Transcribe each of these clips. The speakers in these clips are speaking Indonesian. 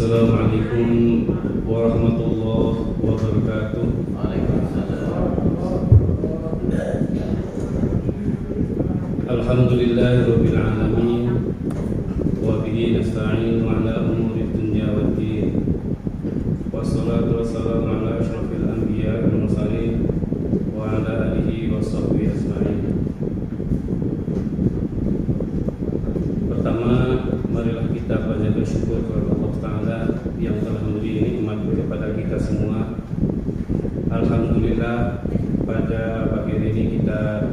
Assalamualaikum warahmatullahi wabarakatuh. Alhamdulillahirabbil alamin wa bihi nasta'in ala umuri dunya waddin. Wassalatu wassalamu ala asyrafil anbiya wal mursalin wa ala alihi washabbihi ajmain. Pertama, marilah kita banyak bersyukur kepada Allah Ta'ala yang telah memberi nikmat kepada kita semua. Alhamdulillah, pada pagi hari ini kita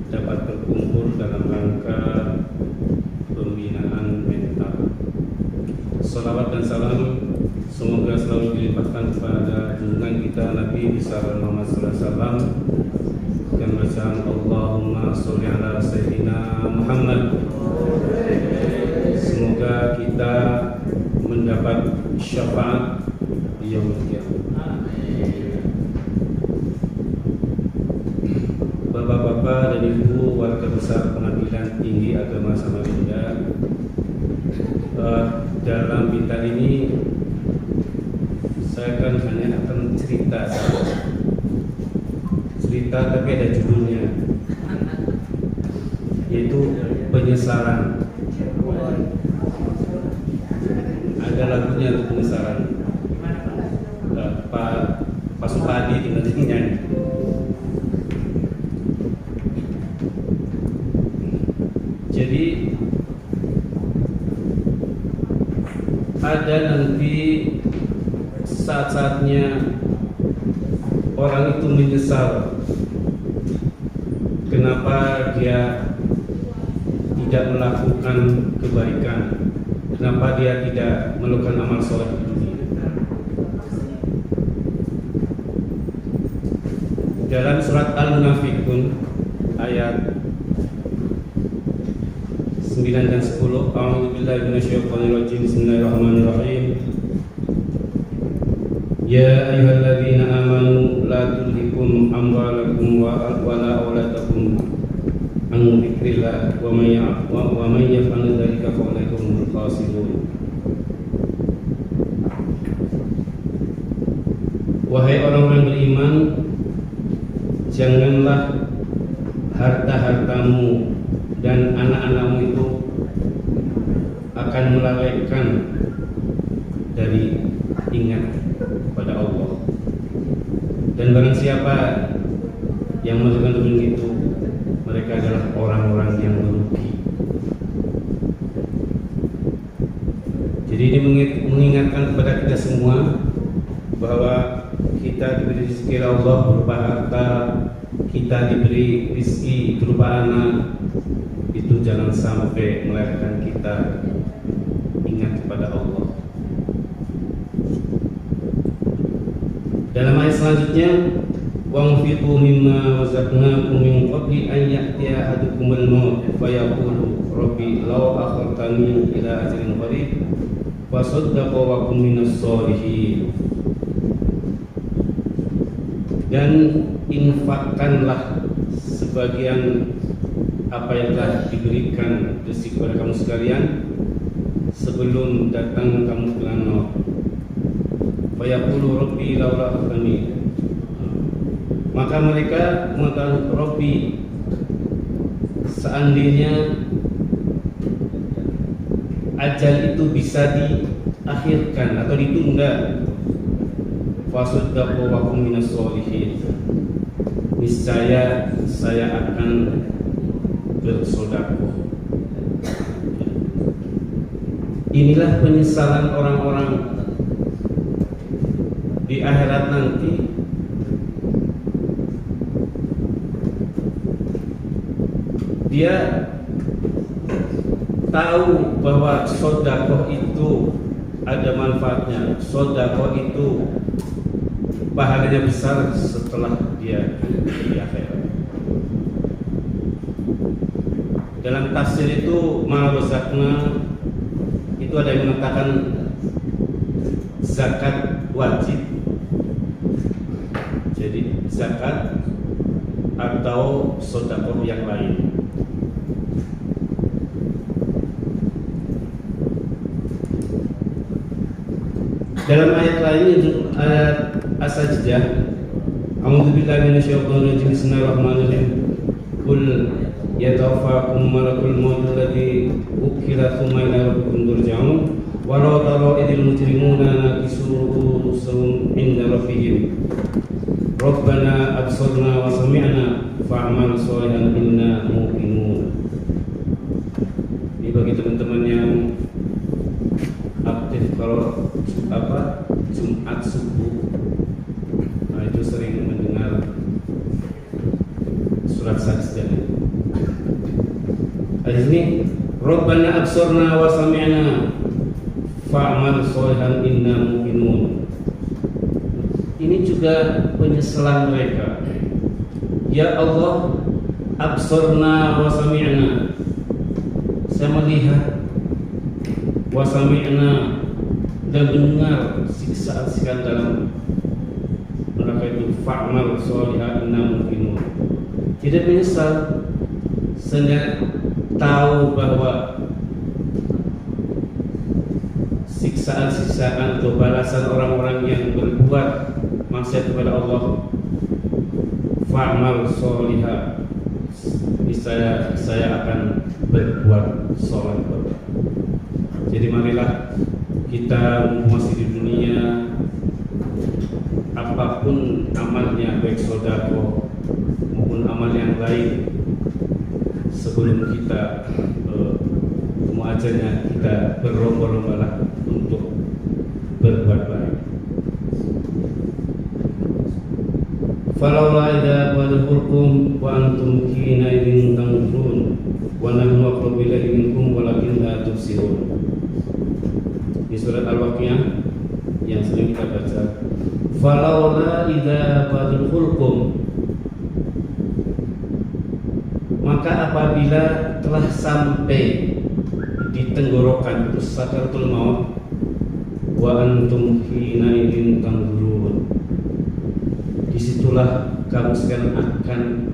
dapat berkumpul dalam rangka pembinaan mental. Salawat dan salam semoga selalu dilimpahkan kepada junjungan kita Nabi besar Muhammad sallallahu alaihi wasallam dengan bacaan Allahumma sholli ala sayyidina Muhammad. Semoga kita mendapat syafaat di yaumul qiyamah. Bapak-bapak dan ibu warga besar Pengadilan Tinggi Agama Samarinda, dalam bintang ini saya hanya akan cerita tapi ada judulnya, yaitu penyesalan. Ada lagunya untuk penyesalan. Pak Supadi tinggal nyanyi. Jadi ada nanti saat-saatnya orang itu menyesal kenapa dia tidak melakukan kebaikan, kenapa dia tidak melakukan amal soleh di dunia. Dalam surat Al-Munafiqun ayat 9 dan 10, A'udzubillahi minasyaitonirrajim. Bismillahirrahmanirrahim. Ya ayyuhalladzina amanu la tulhikum amwalakum wa la auladakum an dzikrillah wa may yaf'al dzalika fa ulaika humul khasirun. Wahai orang-orang beriman, janganlah harta-hartamu dan anak-anakmu itu akan melalaikan dari ingat pada Allah. Dan barang siapa yang melakukan demikian itu, mereka adalah orang-orang yang merugi. Jadi ini mengingatkan kepada kita semua bahwa kita diberi rezeki Allah berupa harta, kita diberi rezeki berupa anak, itu jangan sampai melahirkan kita ingat kepada Allah. Dalam ayat selanjutnya, wa'anfiqu mimma razaqnakum min qabli an ya'tiya ahadukumul maut fa yaqulu rabbi law akhartani ila ajalin qarib wa saddaqa wa kum minas sholihin. Dan infakkanlah sebagian apa yang telah diberikan rezeki kepada kamu sekalian sebelum datang kamu dengan maut. Fa yaqulu rabbi laula akhartani. Maka mereka mengatakan, Rabbi, seandainya ajal itu bisa diakhirkan atau ditunda, fasaddaqu wa kum minas sholihin, niscaya saya akan bersedekah. Inilah penyesalan orang-orang di akhirat nanti. Dia tahu bahwa sedekah itu ada manfaatnya, sedekah itu pahalanya besar setelah dia di akhirat. Dalam tafsir itu ma'ruzakna itu ada yang mengatakan zakat wajib. Jadi zakat atau sedekah yang lain. Dalam ayat lain itu ayat As-Sajdah, A'udzubillahi minasyaitonir rajim. Bismillahirrahmanirrahim. Qul yatawaffakum malakul maut alladzi ukkila tsumma ila rabbikum turja'un. Walau tara idil mujrimuna nakisu ru'usahum 'inda rabbihim. Rabbana absarna wa sami'na fa'amal sholihan inna muqinun. Ini bagi teman-teman yang aktif kalau Jumat subuh, nah itu sering mendengar surat Sajdah. Hadis ini, Rabbana absarna wa sami'na fa'amal sholihan inna muqinun. Ini juga penyesalan mereka. Ya Allah, absarna wa sami'na, saya melihat, wa sami'na, dan mendengar siksaan dalam neraka itu. Fa'amal sholihan inna muqinun. Tidak menyesal, sehingga tahu bahwa siksaan atau balasan orang-orang yang berbuat maksiat kepada Allah. Fa'amal sholiha, saya akan berbuat soleh. Jadi marilah kita masih di dunia, apapun amalnya, baik sedekah maupun amal yang lain, sebelum kita muajanya kita berlomba-lombalah untuk berbuat baik. Falaula idza balaghakum wa antum hina idzin tanzurun wa nahnu aqrabu ilayhi minkum walakin la tubsirun. Di surat Al-Waqiah yang sering kita baca. Falaula idza balaghakum, maka apabila telah sampai di tenggorokan itu sakaratul maut, wa antum hina idzin tanzurun, disitulah kamu sekarang akan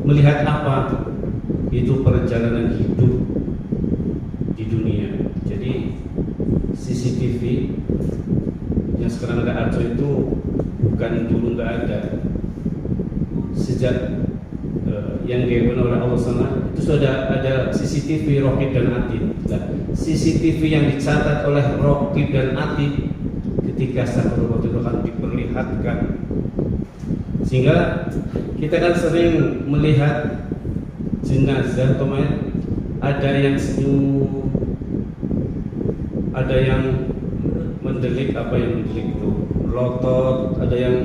melihat apa? Itu perjalanan hidup di dunia. Jadi CCTV yang sekarang ada Arjo itu bukan dulu nggak ada. Sejak yang dilakukan oleh Allah sana itu sudah ada CCTV Raqib dan Atid. Nah, CCTV yang dicatat oleh Raqib dan Atid ketika sakaratul maut itu akan diperlihatkan, sehingga kita kan sering melihat jenazah atau mayat, ada yang senyum, ada yang mendelik, apa yang mendelik itu melotot, ada yang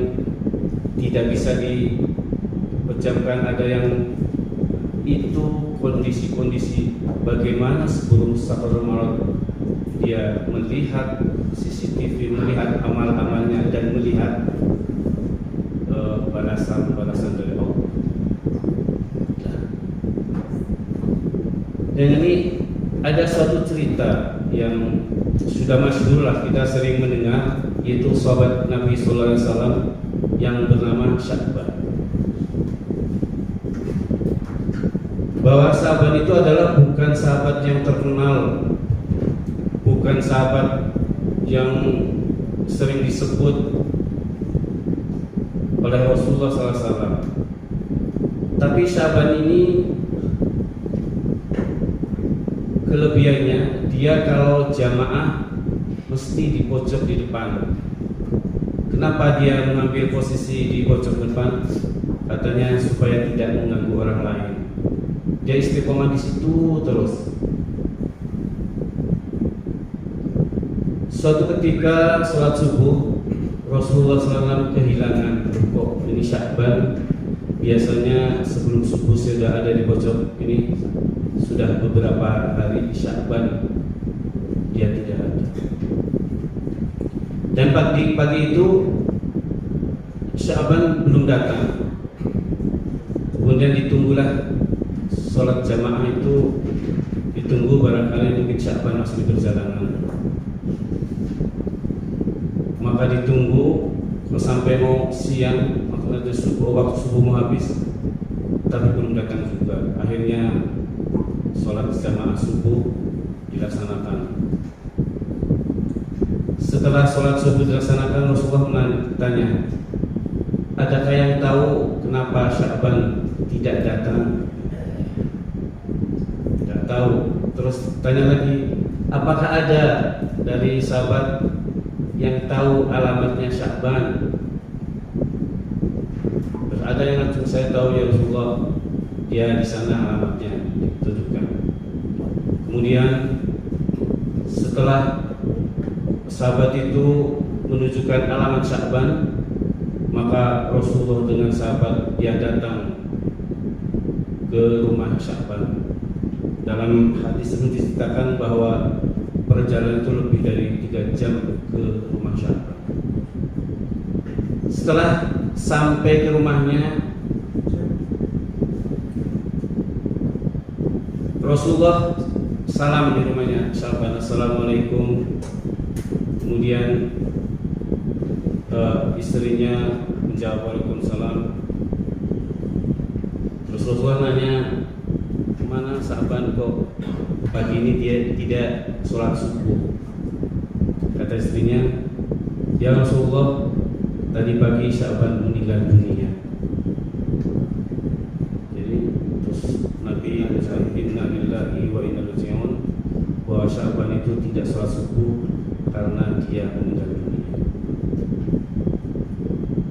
tidak bisa dipejamkan, ada yang itu kondisi-kondisi bagaimana sebelum sakaratul maut dia melihat CCTV, melihat amal-amalnya dan melihat balasan dari Allah. Dan ini ada suatu cerita yang sudah masyhur lah, kita sering mendengar, yaitu sahabat Nabi Sallallahu Alaihi Wasallam yang bernama Sya'ban. Bahwa sahabat itu adalah bukan sahabat yang terkenal, bukan sahabat yang sering disebut oleh Rasulullah SAW. Tapi Sya'ban ini kelebihannya, dia kalau jamaah mesti di pojok di depan. Kenapa dia mengambil posisi di pojok depan? Katanya supaya tidak mengganggu orang lain. Dia istiqomah di situ terus. Suatu ketika sholat subuh, Rasulullah SAW kehilangan rukuk. Ini Sya'ban, biasanya sebelum subuh sudah ada di pojok ini. Sudah beberapa hari Sya'ban dia tidak ada. Dan pagi itu Sya'ban belum datang. Kemudian ditunggulah sholat jamaah itu, ditunggu barangkali mungkin Sya'ban masih di perjalanan. Maka ditunggu sampai mau siang, waktu subuh mau habis, tapi belum datang juga. Akhirnya sholat jamaah subuh dilaksanakan. Setelah sholat subuh dilaksanakan, Rasulullah bertanya, adakah yang tahu kenapa Sya'ban tidak datang? Tidak tahu. Terus tanya lagi, apakah ada dari sahabat yang tahu alamatnya Sya'ban? Terus ada yang langsung, saya tahu ya Rasulullah, dia di sana alamatnya ditunjukkan. Kemudian setelah sahabat itu menunjukkan alamat Sya'ban, maka Rasulullah dengan sahabat dia datang ke rumah Sya'ban. Dalam hadis itu diceritakan bahwa perjalanan itu lebih dari 3 jam ke rumah Sya'ban. Setelah sampai ke rumahnya, Rasulullah salam di rumahnya Sya'ban, assalamualaikum. Kemudian istrinya menjawab waalaikumsalam. Terus Rasulullah nanya, mana Sya'ban kok pagi ini dia tidak sholat subuh? Kata istrinya, ya Rasulullah, tadi pagi Sya'ban meninggal dunia. Jadi terus Nabi menjawab, inna lillahi wa inna ilaihi raji'un, bahwa Sya'ban itu tidak sholat subuh karena dia meninggal dunia.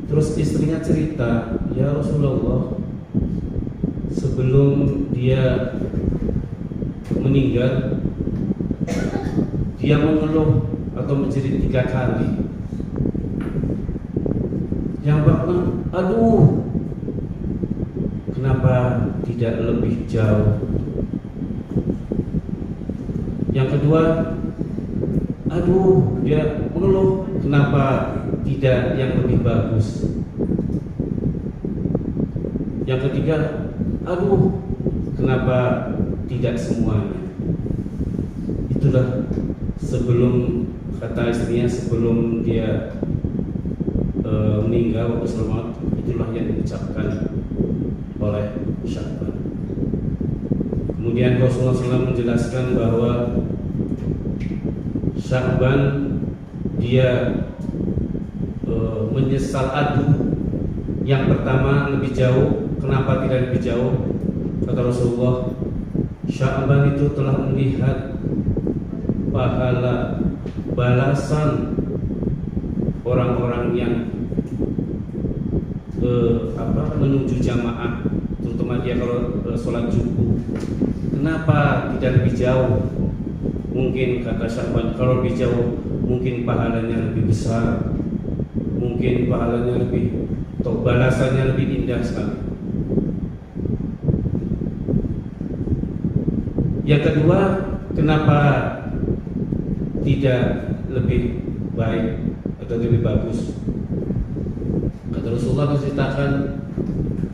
Terus istrinya cerita, ya Rasulullah, sebelum dia meninggal, dia mengeluh atau menjerit 3 kali. Yang pertama, aduh, kenapa tidak lebih jauh? Yang kedua, aduh, dia mengeluh, kenapa tidak yang lebih bagus? Yang ketiga, aduh, kenapa tidak semuanya? Itulah sebelum, kata istrinya, sebelum dia meninggal waktu selamat, itulah yang diucapkan oleh Sya'ban. Kemudian Rasulullah SAW menjelaskan bahwa Sya'ban dia menyesal aduh. Yang pertama, lebih jauh. Kenapa tidak lebih jauh? Kata Rasulullah, Sya'ban itu telah melihat pahala balasan orang-orang yang menuju jamaah, terutama dia kalau sholat subuh. Kenapa tidak lebih jauh? Mungkin kata Sya'ban, kalau lebih jauh mungkin pahalanya lebih besar, mungkin pahalanya lebih, atau balasannya lebih indah sekali. Yang kedua, kenapa tidak lebih baik atau lebih bagus? Kata Rasulullah menceritakan,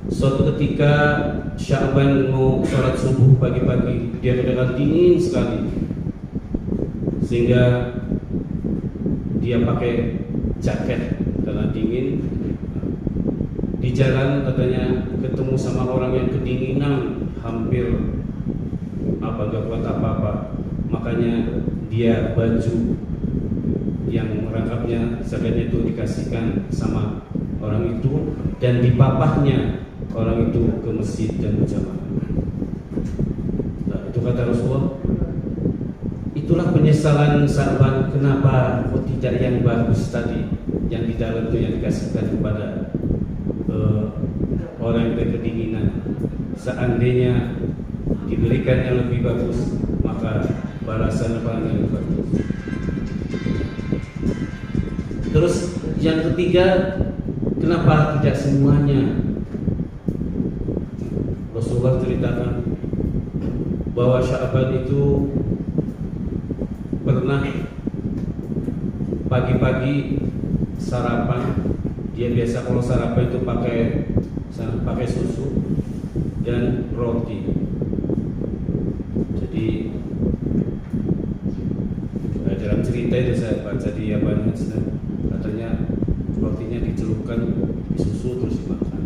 suatu ketika Sya'ban mau sholat subuh pagi-pagi, dia kedengaran dingin sekali, sehingga dia pakai jaket karena dingin. Di jalan katanya ketemu sama orang yang kedinginan, hampir gak kuat apa-apa, makanya dia baju yang merangkapnya jaketnya itu dikasihkan sama orang itu, dan dipapahnya orang itu ke masjid dan berjamaah. Nah, itu kata Rasulullah, itulah penyesalan Sya'ban, kenapa kok tidak yang bagus tadi, yang di dalam itu yang dikasihkan kepada orang yang kedinginan. Seandainya diberikan yang lebih bagus, maka balasan apa yang lebih bagus. Terus yang ketiga, kenapa tidak semuanya? Rasulullah ceritakan bahwa Sya'ban itu pernah pagi-pagi sarapan. Dia biasa kalau sarapan itu pakai susu dan roti. Jadi dalam cerita itu saya baca di Yaban, katanya rotinya dicelupkan di susu terus dimakan.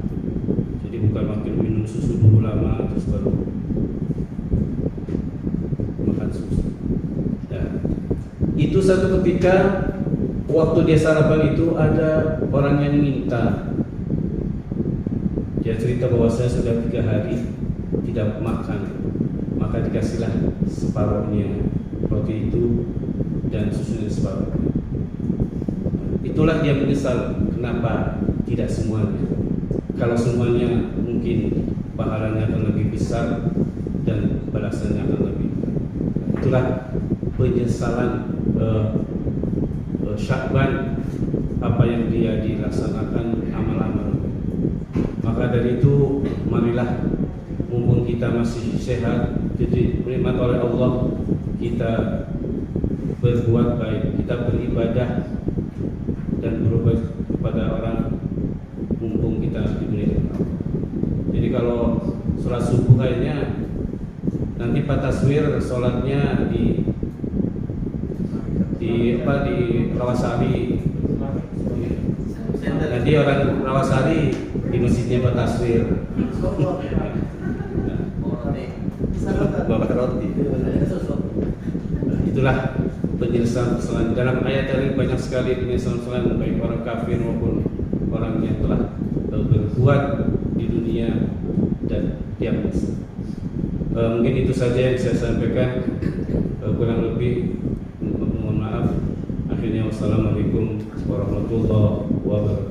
Jadi bukan minum susu dulu lama terus baru makan susu. Dan itu satu ketika waktu dia sarapan itu ada orang yang minta. Dia cerita bahwa saya sudah 3 hari tidak makan, maka dikasihlah separuhnya roti itu dan susunya separuhnya. Itulah dia menyesal kenapa tidak semuanya. Kalau semuanya mungkin pahalanya akan lebih besar dan balasannya akan lebih. Itulah penyesalan Sya'ban, apa yang dia dilaksanakan amal-amal. Maka dari itu marilah mumpung kita masih sehat, jadi nikmat oleh Allah, kita berbuat baik, kita beribadah dan berobat kepada orang mumpung kita diberi Allah. Jadi kalau sholat subuh kayaknya nanti Pak Taswir sholatnya di Rawasari. Nanti orang Rawasari di masjidnya Pak Taswir. Bapak roti. Itulah penyesalan dalam ayat ini, banyak sekali penyesalan baik orang kafir maupun orang yang telah berbuat di dunia dan tiap masa. Mungkin itu saja yang saya sampaikan. Kurang lebih mohon maaf. Akhirnya wassalamualaikum warahmatullahi wabarakatuh.